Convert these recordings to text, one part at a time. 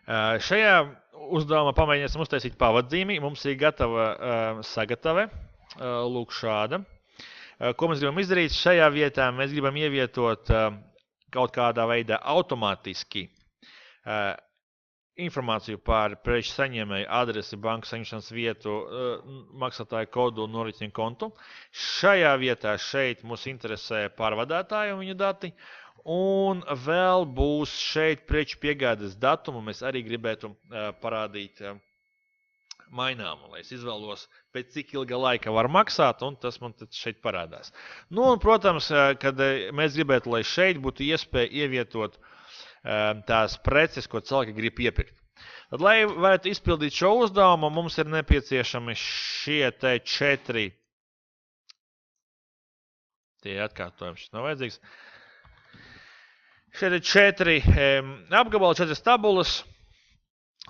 Šajā uzdevumā pamēģināsim uztaisīt pavadzīmi. Mums ir gatava sagatave, lūk šāda. Ko mēs gribam izdarīt? Šajā vietā mēs gribam ievietot kaut kādā veidā automātiski informāciju par preču saņēmēju adresi, banku saņemšanas vietu, maksātāju kodu un norīķinu kontu. Šajā vietā šeit mūs interesē pārvadātāji un viņu dati. Un vēl būs šeit preču piegādes datumu. Mēs arī gribētu parādīt maināmu, lai es izvēlos, pēc cik ilga laika var maksāt, un tas man šeit parādās. Nu, un, protams, kad mēs gribētu, lai šeit būtu iespēja ievietot tās preces, ko cilvēki grib iepirkt. Tad, lai varētu izpildīt šo uzdevumu, mums ir nepieciešami šie te 4. Tie atkārtojumi, šis nav vajadzīgs. Šeit ir 4 apgabali, 4 tabulas.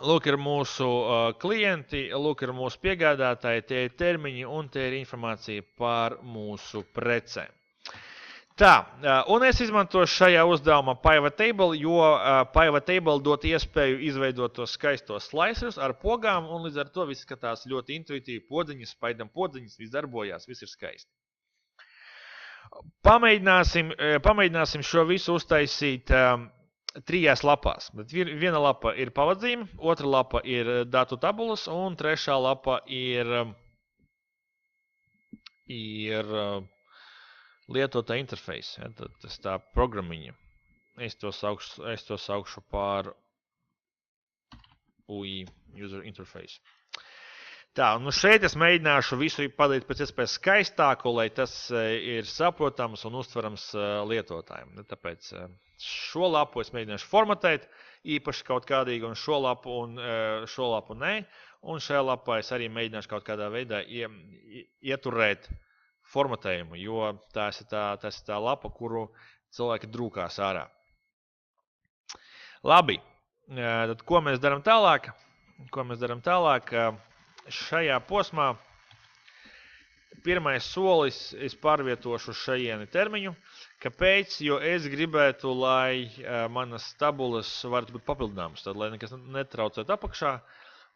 Lūk ir mūsu klienti, lūk ir mūsu piegādātāji, tie ir termiņi un tie ir informācija par mūsu precēm. Tā, un es izmantošu šajā uzdevumā Pivot Table, jo Pivot Table dot iespēju izveidot tos skaistos slicerus ar pogām, un līdz ar to viss skatās ļoti intuitīvi, podziņas, spaidam podziņas, viss darbojās, viss ir skaisti. Pamēģināsim šo visu uztaisīt 3 lapās. Viena lapa ir pavadzīme, otra lapa ir datu tabulas, un 3. lapa ir lietotā interfejs, ja, tas tā programmiņa. Es to saukšu par UI, User Interface. Tā, nu šeit es mēģināšu visu padarīt pēc iespējas skaistāku, lai tas ir saprotams un uztverams lietotājiem. Tāpēc šo lapu es mēģināšu formatēt īpaši kaut kādīgi, un šo lapu nē. Un šajā lapā es arī mēģināšu kaut kādā veidā ieturēt formatējumu, jo tas ir tā lapa, kuru cilvēki drūkās ārā. Labi, tad ko mēs darām tālāk? Šajā posmā pirmais solis es pārvietošu šajieni termiņu. Kāpēc? Jo es gribētu, lai manas tabulas varētu būt papildināmas, tad lai nekas netraucētu apakšā.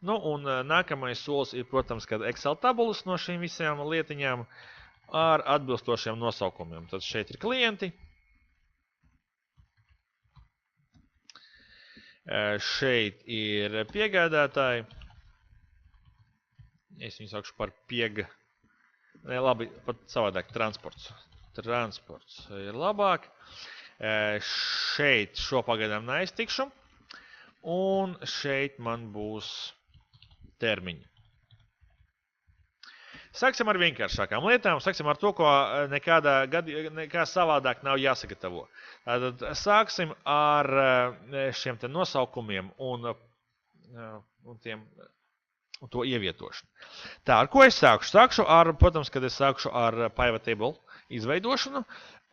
Nu, un nākamais solis ir, protams, kad Excel tabulas no šīm visām lietiņām ar atbilstošiem nosaukumiem. Tad šeit ir klienti. Šeit ir piegādātāji. Es viņu saukšu par labi, pat savādāk, transports. Transports ir labāk. Šeit šo pagaidām neiztikšu. Un šeit man būs termiņi. Sāksim ar vienkāršākām lietām, sāksim ar to, ko nekā savādāk nav jāsagatavo. Tātad sāksim ar šiem te nosaukumiem un to ievietošanu. Tā, ar ko es sākšu? Sākšu ar, protams, kad es sākšu ar Pivot Table izveidošanu,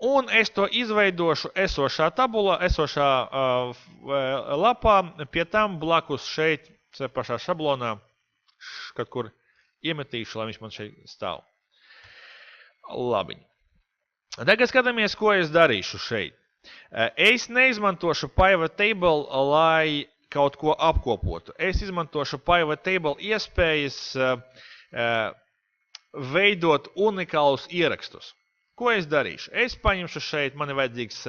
un es to izveidošu esošā tabula, esošā lapā, pie tam blakus šeit, pašā šablonā, kaut kur iemetīšu, lai viņš man šeit stāv. Labi. Tagad skatāmies, ko es darīšu šeit. Es neizmantošu Pivot Table, lai kaut ko apkopotu. Es izmantošu Pivot Table iespējas veidot unikālus ierakstus. Ko es darīšu? Es paņemšu šeit, man ir vajadzīgs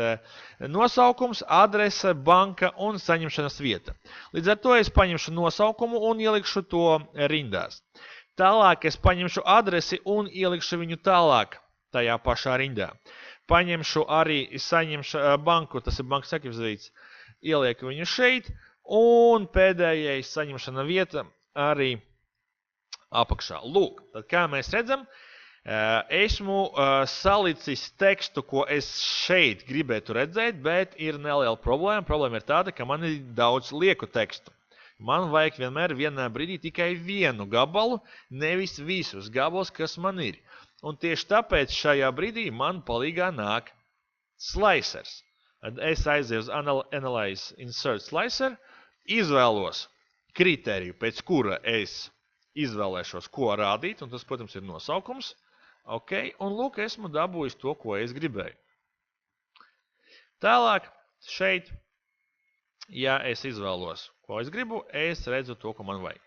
nosaukums, adrese, banka un saņemšanas vieta. Līdz ar to es paņemšu nosaukumu un ielikšu to rindās. Tālāk es paņemšu adresi un ielikšu viņu tālāk tajā pašā rindā. Paņemšu arī banku, tas ir bankas aktivizēts, ielieku viņu šeit, un pēdējais saņemšana vieta arī apakšā. Lūk, tad kā mēs redzam, esmu salicis tekstu, ko es šeit gribētu redzēt, bet ir neliela problēma. Problēma ir tāda, ka man ir daudz lieku tekstu. Man vajag vienmēr vienā brīdī tikai vienu gabalu, nevis visus gabalus, kas man ir. Un tieši tāpēc šajā brīdī man palīgā nāk slicers. Es aizēju uz Analyze Insert Slicer, izvēlos kritēriju, pēc kura es izvēlēšos, ko rādīt, un tas, protams, ir nosaukums. Okay, un lūk, esmu dabūjis to, ko es gribēju. Tālāk šeit Ja es izvēlos, ko es gribu, es redzu to, ko man vajag.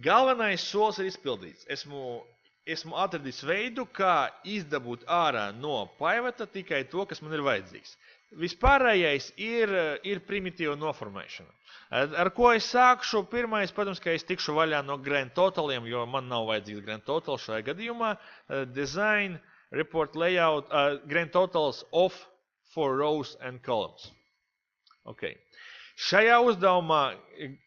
Galvenais solis ir izpildīts. Esmu atradis veidu, kā izdabūt ārā no pivota tikai to, kas man ir vajadzīgs. Vispārējais ir primitīva noformēšana. Ar ko es sākšu? Pirmais, protams, ka es tikšu vaļā no grand totaliem, jo man nav vajadzīgs grand total šajā gadījumā. Design, report layout, grand totals of for rows and columns. Okay. Šajā uzdevumā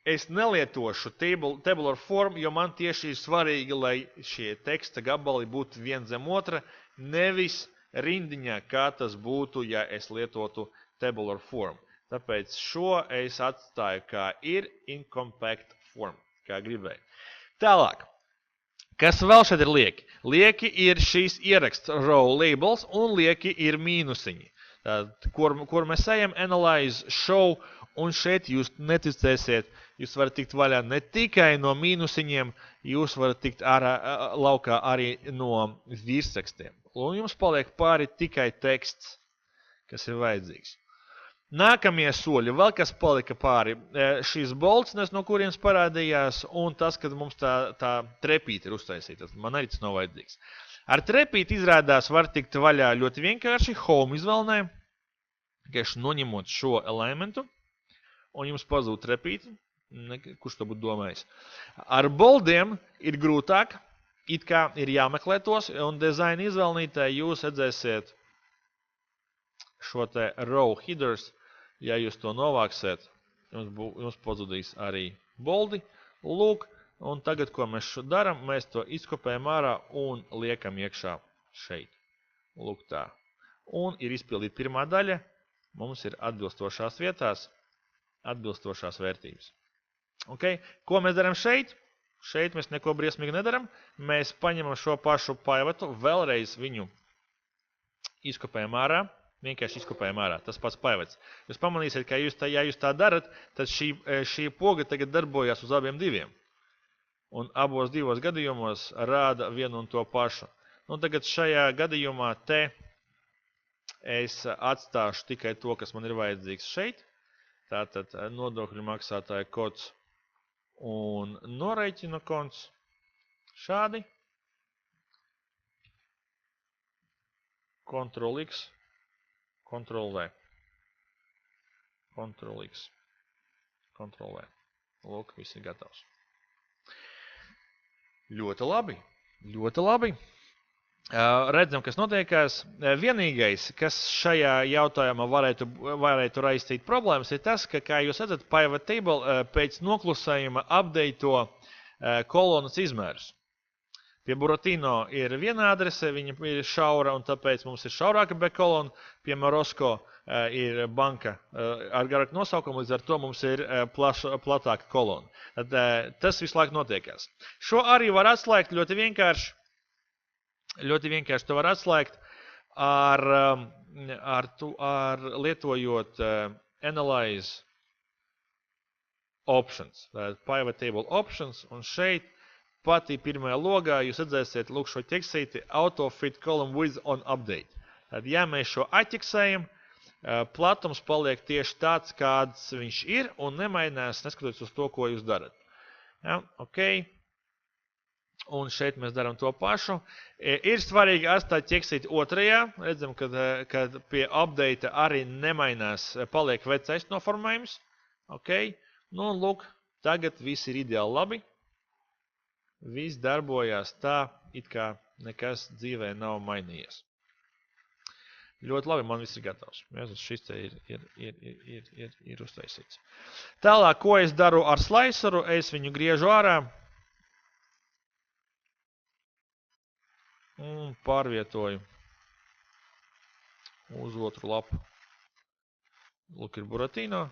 es nelietošu tabular form, jo man tieši ir svarīgi, lai šie teksta gabali būtu viens zem otra, nevis rindiņā, kā tas būtu, ja es lietotu tabular form. Tāpēc šo es atstāju kā ir in compact form, kā gribēju. Tālāk, kas vēl šeit ir lieki? Lieki ir šīs ieraksts row labels un lieki ir mīnusiņi. Kur mēs ejam, analyze, show, un šeit jūs neticēsiet, jūs varat tikt vaļā ne tikai no mīnusiņiem, jūs varat tikt laukā arī no virsrakstiem. Un jums paliek pāri tikai teksts, kas ir vajadzīgs. Nākamie soļi, vēl kas palika pāri, šīs boltsnes, no kurienes parādījās, un tas, kad mums tā trepīte ir uztaisīta, man arī tas nav vajadzīgs. Ar trepīti izrādās var tikt vaļā ļoti vienkārši home izvēlnē, vienkārši noņemot šo elementu, un jums pazūd trepīti, kurš to būtu domājis. Ar boldiem ir grūtāk, it kā ir jāmeklē tos, un design izvēlnītē jūs redzēsiet šo te row headers, ja jūs to novāksiet, jums pazudīs arī boldi. Lūk, un tagad, ko mēs daram, mēs to izkopējam ārā un liekam iekšā šeit. Lūk tā. Un ir izpildīta pirmā daļa, mums ir atbilstošās vietās, atbilstošās vērtības. Okay. Ko mēs darām šeit? Šeit mēs neko briesmīgi nedaram. Mēs paņemam šo pašu pivotu, vēlreiz viņu izkopējam ārā, vienkārši izkopējam ārā, tas pats pivots. Jūs pamanīsiet, ka ja jūs tā darat, tad šī poga tagad darbojās uz abiem diviem. Un abos divos gadījumos rāda vienu un to pašu. Nu, tagad šajā gadījumā te es atstāšu tikai to, kas man ir vajadzīgs šeit. Tātad nodokļu maksātāja kods un noreiķina konts šādi. Ctrl X, Ctrl V. Ctrl X, Ctrl V. Lūk, viss ir gatavs. Ļoti labi, ļoti labi. Redzam, kas notiekās. Vienīgais, kas šajā jautājumā varētu raistīt problēmas, ir tas, ka, kā jūs redzat, pivot table pēc noklusējuma update'o kolonas izmērus. Pie Buratino ir viena adrese, viņa ir šaura, un tāpēc mums ir šaurāka backkolona. Pie Morosco ir banka ar garāku nosaukumu, līdz ar to mums ir platāka kolona. Tas visu laiku notiekās. Šo arī var atslēgt ļoti vienkārši. Ļoti vienkārši to var atslēgt ar lietojot analyze options, pivot table options, un šeit patī pirmajā logā jūs redzēsiet lūk šo ķeksīti auto fit column width on update. Tad, ja mēs šo atķeksējam, platums paliek tieši tāds, kāds viņš ir, un nemainās neskatoties uz to, ko jūs darat. Ja, ok. Un šeit mēs darām to pašu. Ir svarīgi atstāt ķeksīti otrajā. Redzam, kad pie update arī nemainās, paliek vecais noformējums. Ok. Nu, lūk, tagad viss ir ideāli labi. Viss darbojās tā, it kā nekas dzīvē nav mainījies. Ļoti labi, man viss ir gatavs. Šis te ir uztaisīts. Tālāk, ko es daru ar sliceru, es viņu griežu ārā. Un pārvietoju uz otru lapu. Lūk ir Buratino,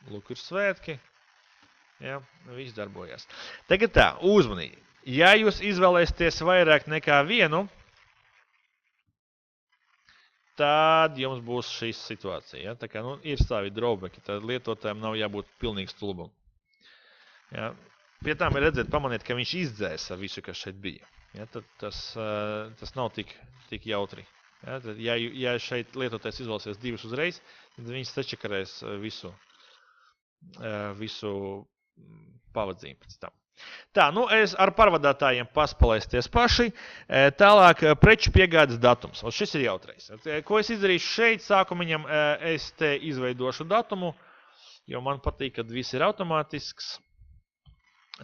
lūk ir svētki. Ja, viss darbojās. Tagad tā, uzmanīgi. Ja jūs izvēlēsieties vairāk nekā vienu, tad jums būs šīs situācija. Ja? Tā kā ir savi drawbacki, tad lietotājiem nav jābūt pilnīgi stulbam. Ja? Pie tām ir redzēt, pamaniet, ka viņš izdzēsa visu, kas šeit bija. Ja? Tad tas nav tik jautri. Ja, tad, ja šeit lietotājs izvēlēsies divas uzreiz, tad viņš sačakarēs visu pavadzību pēc tam. Tā, nu es ar pārvadātājiem paspalaisties paši. Tālāk preču piegādes datums. Un šis ir jautrais. Ko es izdarīšu šeit? Sākumiņam es te izveidošu datumu, jo man patīk, kad viss ir automātisks.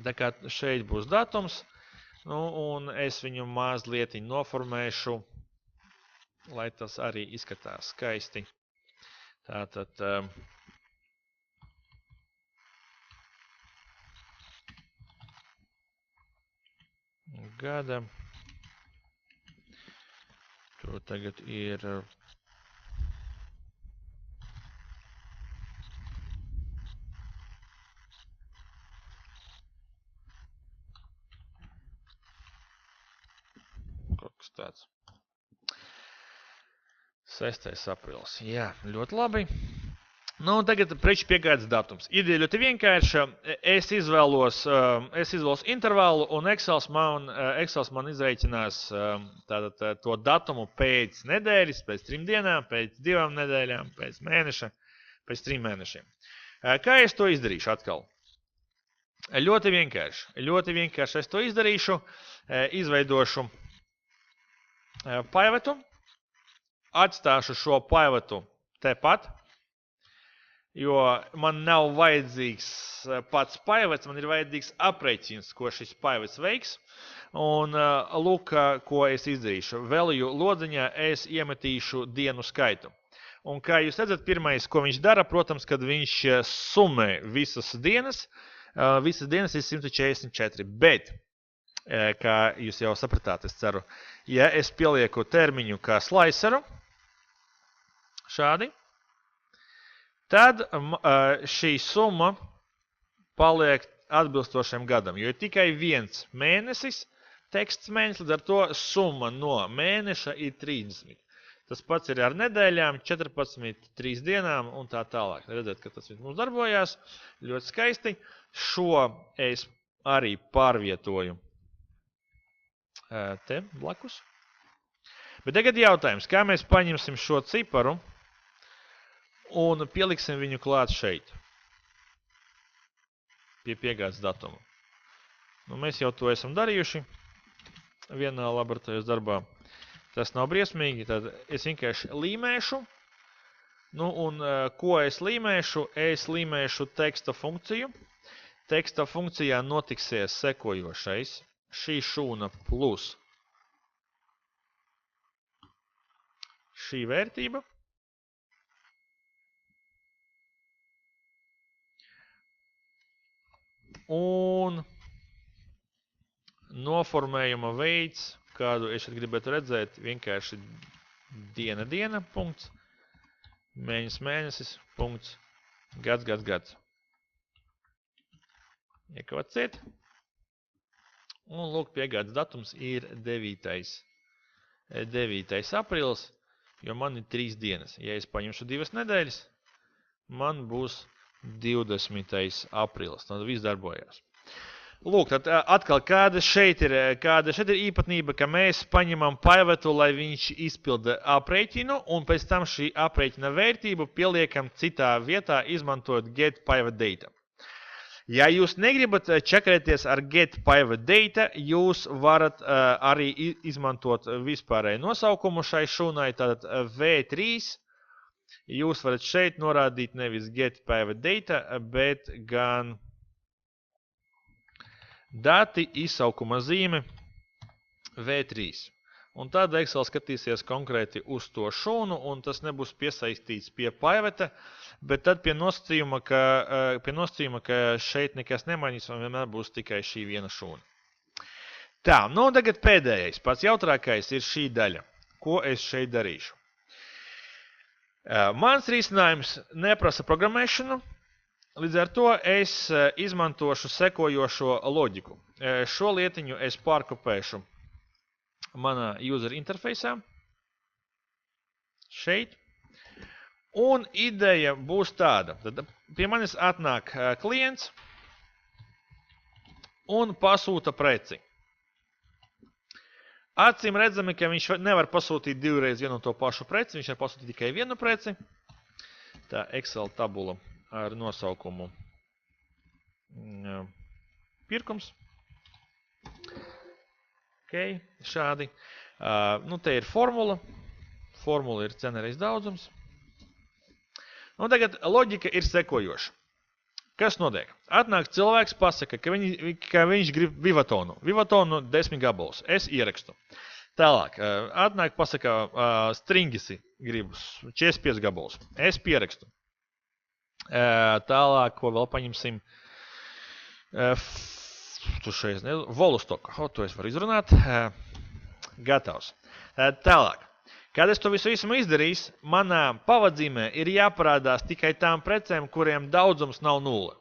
Tā kā šeit būs datums. Nu, un es viņu mazliet noformēšu, lai tas arī izskatās skaisti. Tātad... gada. Tur tagad ir kaut kas tāds. 6. aprīlis. Jā, ļoti labi. Nu, tagad preču piegādes datums. Ideja ļoti vienkārša. Es izvēlos intervālu, un Excels man izreikinās tātad to datumu pēc nedēļas, pēc 3 dienām, pēc 2 nedēļām, pēc mēneša, pēc 3 mēnešiem. Kā es to izdarīšu atkal? Ļoti vienkārši es to izdarīšu. Izveidošu pivotu, atstāšu šo pivotu tepat. Jo man nav vajadzīgs pats pivots, man ir vajadzīgs aprēķins, ko šis pivots veiks. Un lūk, ko es izdarīšu. Value lodziņā es iemetīšu dienu skaitu. Un kā jūs redzat, pirmais, ko viņš dara, protams, kad viņš summē visas dienas ir 144. Bet, kā jūs jau sapratāt, es ceru, ja es pielieku termiņu kā sliceru, šādi, tad šī summa paliek atbilstošiem gadam, jo ir tikai viens mēnesis, teksts mēnesis, līdz ar to summa no mēneša ir 30. Tas pats ir ar nedēļām, 14, 3 dienām un tā tālāk. Redzēt, ka tas mums darbojās ļoti skaisti. Šo es arī pārvietoju te blakus. Bet tagad jautājums, kā mēs paņemsim šo ciparu un pieliksim viņu klāt šeit, pie piegādes datuma. Nu, mēs jau to esam darījuši vienā laboratorijas darbā. Tas nav briesmīgi, tad es vienkārši līmēšu. Nu, un ko es līmēšu? Es līmēšu teksta funkciju. Teksta funkcijā notiksies sekojošais. Šī šūna plus šī vērtība. Un noformējuma veids, kādu es šeit gribētu redzēt, vienkārši diena, punkts, mēnesis, punkts, gads. Iekavacēt. Un lūk, piegādes datums ir 9. aprīlis, jo man ir 3 dienas. Ja es paņemšu 2 nedēļas, man būs 20. aprīlis. Tad viss darbojās. Lūk, tad atkal, kāda šeit ir īpatnība, ka mēs paņemam pivotu, lai viņš izpilda aprēķinu, un pēc tam šī aprēķina vērtību pieliekam citā vietā, izmantojot get pivot data. Ja jūs negribat čakarēties ar get pivot data, jūs varat arī izmantot vispārēju nosaukumu šai šūnai, tātad V3. Jūs varat šeit norādīt nevis get pivot data, bet gan dati izsaukuma zīme V3. Un tad Excel skatīsies konkrēti uz to šūnu, un tas nebūs piesaistīts pie pivota, bet tad pie nosacījuma, ka šeit nekas nemainīs, un vienmēr būs tikai šī viena šūna. Tā, nu tagad pēdējais, pats jautrākais ir šī daļa. Ko es šeit darīšu? Mans risinājums neprasa programmēšanu, līdz ar to es izmantošu sekojošo loģiku. Šo lietiņu es pārkopēšu manā user interfejsā, šeit, un ideja būs tāda. Tad pie manis atnāk klients un pasūta preci. Acīm redzami, ka viņš nevar pasūtīt divreiz vienu to pašu preci, viņš var pasūtīt tikai vienu preci. Tā Excel tabula ar nosaukumu pirkums. Ok, šādi. Nu, te ir formula. Formula ir cena reiz daudzums. Un tagad loģika ir sekojoša. Kas notiek? Atnāk cilvēks, pasaka, ka viņš grib Vivatonu. Vivatonu 10 gabalus. Es ierakstu. Tālāk. Atnāk, pasaka, stringisi gribus 45 gabalus. Es pierakstu. Tālāk, ko vēl paņemsim? Tu šeit nezinu. Volustoku. To es varu izrunāt. Gatavs. Tālāk. Kad es to visu esmu izdarījis, manā pavadzīmē ir jāparādās tikai tām precēm, kuriem daudzums nav 0.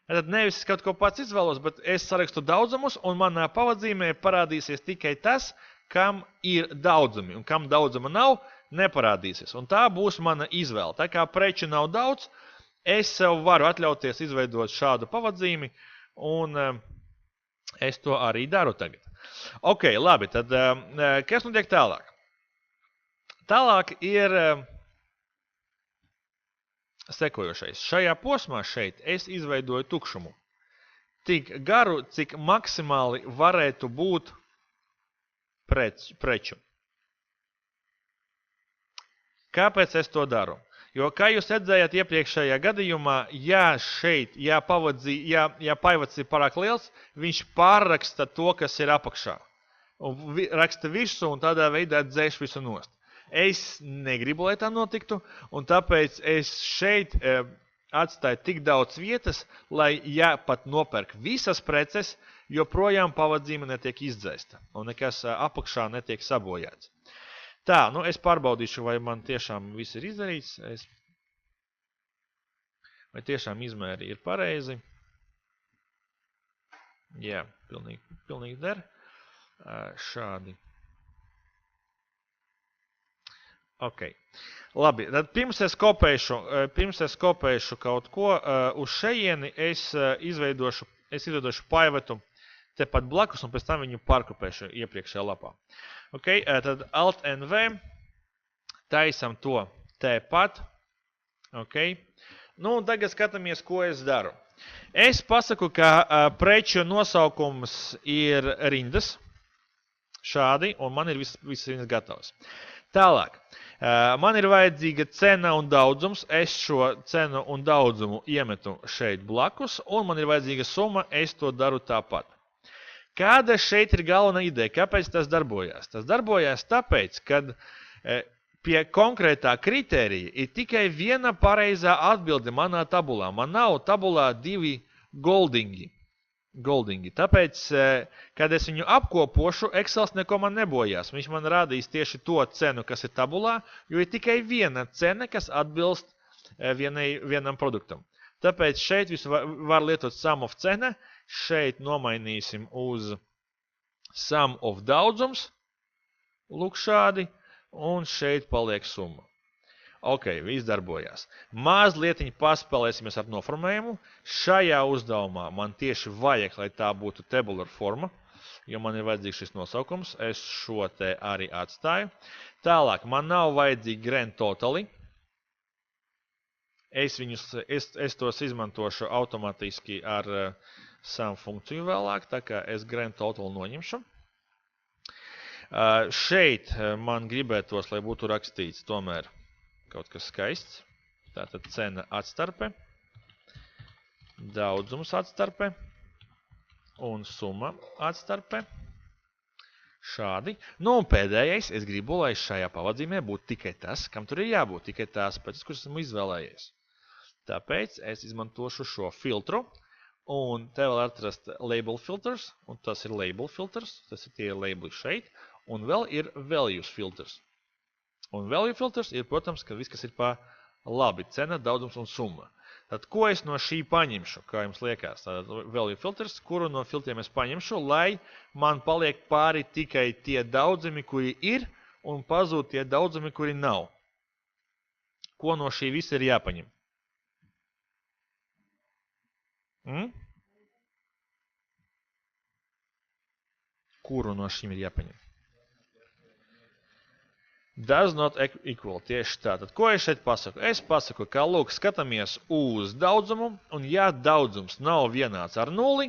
Tad nevis kaut ko pats izvēlos, bet es sarakstu daudzumus, un manā pavadzīmē parādīsies tikai tas, kam ir daudzumi, un kam daudzuma nav, neparādīsies. Un tā būs mana izvēle. Tā kā preču nav daudz, es sev varu atļauties izveidot šādu pavadzīmi, un es to arī daru tagad. Ok, labi, tad kas notiek tālāk? Tālāk ir sekojošais. Šajā posmā šeit es izveidoju tukšumu. Tik garu, cik maksimāli varētu būt preču. Kāpēc es to daru? Jo, kā jūs redzējāt iepriekšējā gadījumā, ja paivads ir pārāk liels, viņš pārraksta to, kas ir apakšā. Un raksta visu un tādā veidā dzēš visu nost. Es negribu, lai tā notiktu, un tāpēc es šeit atstāju tik daudz vietas, lai, ja pat nopērk visas preces, joprojām pavadzīme netiek izdzēsta, un nekas apakšā netiek sabojāts. Tā, nu es pārbaudīšu, vai man tiešām viss ir izdarīts, vai tiešām izmēri ir pareizi. Jā, pilnīgi der. Šādi. Ok. Labi, tad pirms es kopēšu kaut ko uz šejieni, es izveidošu paivetu tepat blakus un pēc tam viņu pārkopēšu iepriekšējā lapā. Ok, tad Alt NV, taisam to tepat. Ok. Nu, un tagad skatāmies, ko es daru. Es pasaku, ka preču nosaukums ir rindas. Šādi, un man ir viss rindas gatavs. Tālāk. Man ir vajadzīga cena un daudzums, es šo cenu un daudzumu iemetu šeit blakus, un man ir vajadzīga summa, es to daru tāpat. Kāda šeit ir galvenā ideja? Kāpēc tas darbojās? Tas darbojās tāpēc, kad pie konkrētā kritērija ir tikai viena pareizā atbilde manā tabulā. Man nav tabulā divi goldingi. Tāpēc, kad es viņu apkopošu, Excels neko man nebojās. Viņš man rādīs tieši to cenu, kas ir tabulā, jo ir tikai viena cena, kas atbilst vienam produktam. Tāpēc šeit visu var lietot sum of cena, šeit nomainīsim uz sum of daudzums, lūk šādi, un šeit paliek summa. Ok, viss darbojās. Mazlietiņi paspēlēsimies ar noformējumu. Šajā uzdevumā man tieši vajag, lai tā būtu tabular forma, jo man ir vajadzīgs šis nosaukums. Es šo te arī atstāju. Tālāk, man nav vajadzīgi grand totali. Es tos izmantošu automātiski ar sum funkciju vēlāk, tā kā es grand total noņemšu. Šeit man gribētos, lai būtu rakstīts tomēr kaut kas skaists. Tātad cena atstarpe, daudzums atstarpe un summa atstarpe. Šādi. Nu un pēdējais, es gribu, lai šajā pavadzīmē būtu tikai tas, kam tur ir jābūt, tikai tās pēc, kuras esmu izvēlējies. Tāpēc es izmantošu šo filtru, un te vēl atrast label filters, un tas ir label filters, tas ir tie labeli šeit, un vēl ir values filters. Un value filters ir, protams, ka viss, kas ir pa labi, cena, daudzums un summa. Tad, ko es no šī paņemšu, kā jums liekas? Tad value filters, kuru no filtriem es paņemšu, lai man paliek pāri tikai tie daudzumi, kuri ir, un pazūd tie daudzumi, kuri nav. Ko no šī visa ir jāpaņem? Kuru no šīm ir jāpaņem? Does not equal. Tieši tā. Tad, ko es šeit pasaku? Es pasaku, ka, lūk, skatāmies uz daudzumu, un ja daudzums nav vienāds ar 0,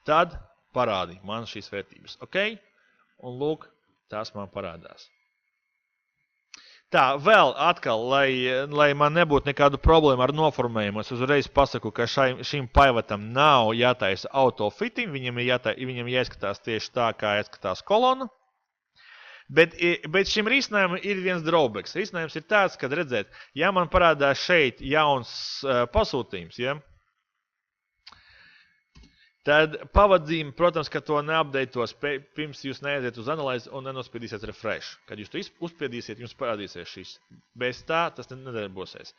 tad parādi man šīs vērtības. Ok? Un, lūk, tās man parādās. Tā, vēl atkal, lai man nebūtu nekādu problēmu ar noformējumu, es uzreiz pasaku, ka šim pivotam nav jātaisa autofitting, viņam jāizskatās tieši tā, kā izskatās kolona. Bet šim risinājumam ir viens drawbacks. Risinājums ir tāds, kad redzēt, ja man parādās šeit jauns pasūtījums, ja, tad pavadzīme, protams, ka to neupdateos, pirms jūs neaiziet uz analīzi un nenospiedīsiet refresh. Kad jūs to uzspiedīsiet, jums parādīsies šis. Bez tā tas nedarbosies.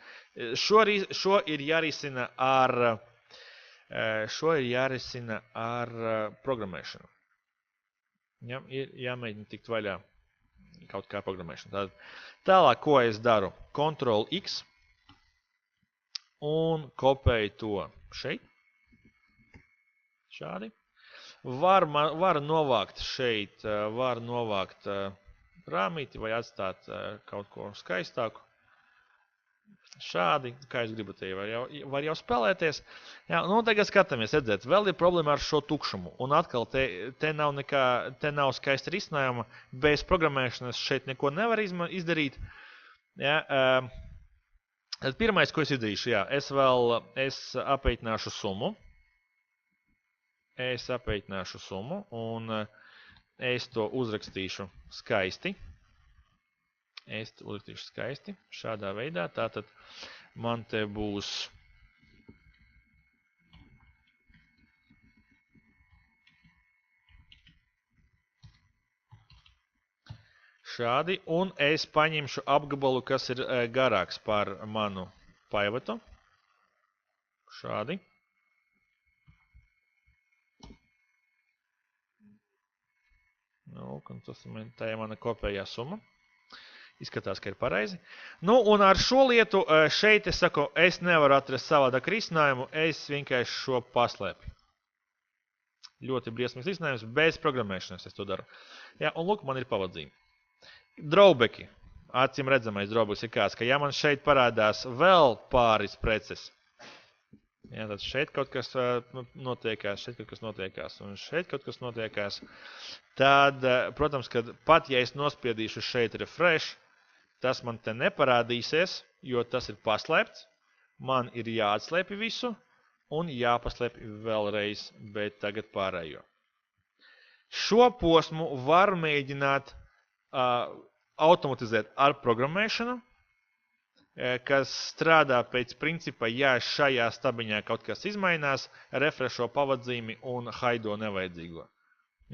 Šo ir jārisina ar programmēšanu. Ja, ir jāmēģina tikt vaļā kaut kā programmēšana. Tālāk, ko es daru? Ctrl X un kopēju to šeit. Šādi. Var novākt šeit, var novākt rāmīti vai atstāt kaut ko skaistāku. Šādi, kā jūs gribat, var jau spēlēties. Jā, nu, tagad skatāmies, redzēt, vēl ir problēma ar šo tukšumu. Un atkal, te nav skaista risinājuma. Bez programmēšanas šeit neko nevar izdarīt. Jā, tad pirmais, ko es izdarīšu, jā, es apēķināšu summu. Un es to uzrakstīšu skaisti. Šādā veidā. Tātad man te būs šādi, un es paņemšu apgabalu, kas ir garāks par manu pivotu. Šādi. Nu, tā ir mana kopējā summa. Izskatās, ka ir pareizi. Nu, un ar šo lietu šeit es saku, es nevaru atrast savādāk risinājumu, es vienkārši šo paslēpju. Ļoti briesmīgs risinājums, bez programmēšanas es to daru. Jā, un lūk, man ir pavadzīme. Drawbacki. Acīm redzamais drawbacks ir kāds, ka ja man šeit parādās vēl pāris preces, jā, tad šeit kaut kas notiekās, un šeit kaut kas notiekās, tad, protams, kad pat ja es nospiedīšu šeit refresh, tas man te neparādīsies, jo tas ir paslēpts. Man ir jāatslēpi visu un jāpaslēpi vēlreiz, bet tagad pārējo. Šo posmu var mēģināt automatizēt ar programmēšanu, kas strādā pēc principa, ja šajā stabiņā kaut kas izmainās, refrešo pavadzīmi un haido nevajadzīgo.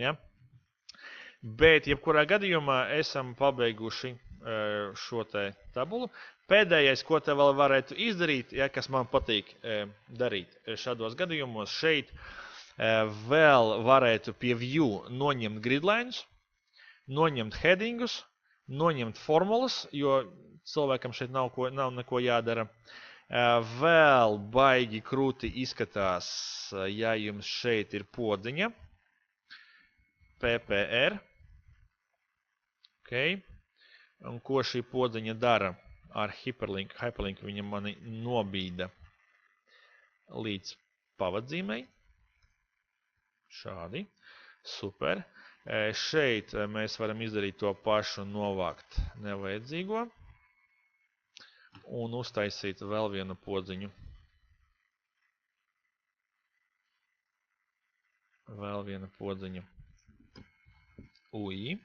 Ja? Bet, jebkurā gadījumā, esam pabeiguši šo te tabulu. Pēdējais, ko te vēl varētu izdarīt, ja, kas man patīk darīt šādos gadījumos, šeit vēl varētu pie view noņemt gridlines, noņemt headingus, noņemt formulas, jo cilvēkam šeit nav neko jādara. Vēl baigi krūti izskatās, ja jums šeit ir podziņa, PPR. Okay. Un ko šī podziņa dara ar hyperlink? Hyperlink viņa mani nobīda līdz pavadzīmei. Šādi. Super. Šeit mēs varam izdarīt to pašu, novākt nevajadzīgo un uztaisīt vēl vienu podziņu. Vēl viena podziņa. UI.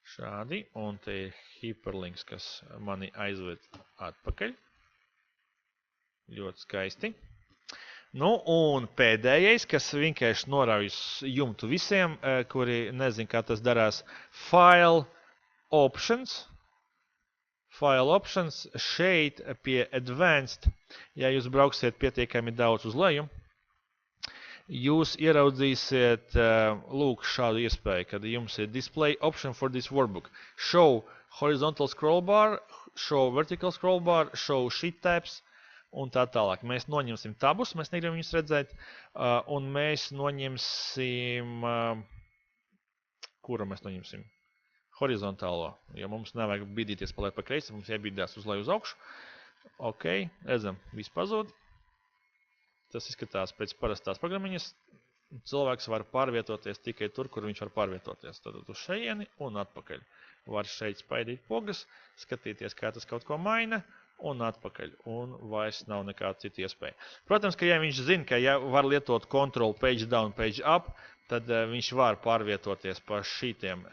Šādi, un te ir hyperlinks, kas mani aizved atpakaļ. Ļoti skaisti. Nu, un pēdējais, kas vienkārši noraujas jumtu visiem, kuri nezin, kā tas darās, File Options. File Options šeit pie Advanced, ja jūs brauksiet pietiekami daudz uz leju, jūs ieraudzīsiet lūk šādu iespēju, kad jums ir Display Option for this workbook. Show Horizontal Scroll Bar, Show Vertical Scroll Bar, Show Sheet Tabs un tā tālāk. Mēs noņemsim tabus, mēs negribam viņus redzēt, un mēs noņemsim, Kuru mēs noņemsim? Horizontālo, jo mums nevajag bidīties paliet pa kreisi, mums jābīdās uz leju uz augšu. Ok, redzam, viss pazūd. Tas izskatās pēc parastās programmiņas. Cilvēks var pārvietoties tikai tur, kur viņš var pārvietoties. Tad uz šeieni un atpakaļ. Var šeit spaidīt pogas, skatīties, kā tas kaut ko maina un atpakaļ. Un vairs nav nekāda cita iespēja. Protams, ka ja viņš zina, ka ja var lietot Control Page Down, Page Up, tad viņš var pārvietoties pa šītiem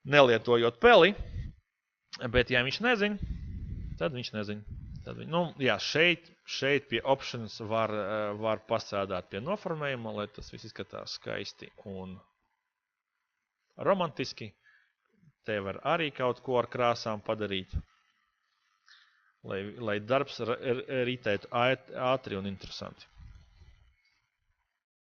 nelietojot peli, bet ja viņš nezin, tad viņš nezin. Šeit pie options var pastrādāt pie noformējuma, lai tas viss izskatās skaisti un romantiski. Te var arī kaut ko ar krāsām padarīt, lai darbs ritētu ātri un interesanti.